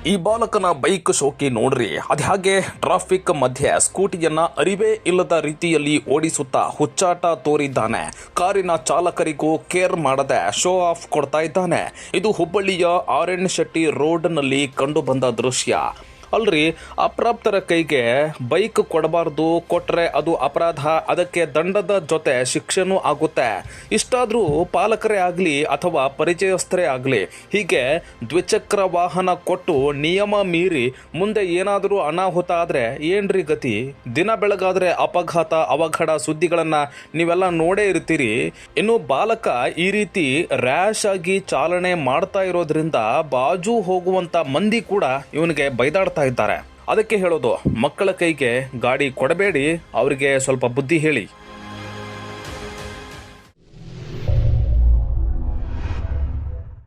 ಈ ಬಾಲಕನ ಬೈಕ್ ಶೋಕಿ ನೋಡ್ರಿ. ಅದ್ಹಾಗೆ ಟ್ರಾಫಿಕ್ ಮಧ್ಯೆ ಸ್ಕೂಟಿಯನ್ನ ಅರಿವೇ ಇಲ್ಲದ ರೀತಿಯಲ್ಲಿ ಓಡಿಸುತ್ತಾ ಹುಚ್ಚಾಟ ತೋರಿದ್ದಾನೆ. ಕಾರಿನ ಚಾಲಕರಿಗೂ ಕೇರ್ ಮಾಡದೆ ಶೋ ಆಫ್ ಕೊಡ್ತಾ ಇದ್ದಾನೆ. ಇದು ಹುಬ್ಬಳ್ಳಿಯ ಆರ್ಎನ್ ಶೆಟ್ಟಿ ರೋಡ್ನಲ್ಲಿ ಕಂಡು ಬಂದ ದೃಶ್ಯ. ಅಲ್ರಿ, ಅಪ್ರಾಪ್ತರ ಕೈಗೆ ಬೈಕ್ ಕೊಡಬಾರ್ದು, ಕೊಟ್ಟರೆ ಅದು ಅಪರಾಧ, ಅದಕ್ಕೆ ದಂಡದ ಜೊತೆ ಶಿಕ್ಷೆನೂ ಆಗುತ್ತೆ. ಇಷ್ಟಾದರೂ ಪಾಲಕರೇ ಆಗಲಿ ಅಥವಾ ಪರಿಚಯಸ್ಥರೇ ಆಗಲಿ ಹೀಗೆ ದ್ವಿಚಕ್ರ ವಾಹನ ಕೊಟ್ಟು ನಿಯಮ ಮೀರಿ ಮುಂದೆ ಏನಾದರೂ ಅನಾಹುತ ಆದರೆ ಏನ್ರಿ ಗತಿ? ದಿನ ಬೆಳಗಾದರೆ ಅಪಘಾತ ಅವಘಡ ಸುದ್ದಿಗಳನ್ನು ನೀವೆಲ್ಲ ನೋಡೇ ಇರ್ತೀರಿ. ಇನ್ನು ಬಾಲಕ ಈ ರೀತಿ ರ್ಯಾಶ್ ಆಗಿ ಚಾಲನೆ ಮಾಡ್ತಾ ಇರೋದ್ರಿಂದ ಬಾಜು ಹೋಗುವಂಥ ಮಂದಿ ಕೂಡ ಇವನಿಗೆ ಬೈದಾಡ್ತಾ ಇದ್ದಾರೆ. ಅದಕ್ಕೆ ಹೇಳೋದು, ಮಕ್ಕಳ ಕೈಗೆ ಗಾಡಿ ಕೊಡಬೇಡಿ, ಅವರಿಗೆ ಸ್ವಲ್ಪ ಬುದ್ಧಿ ಹೇಳಿ.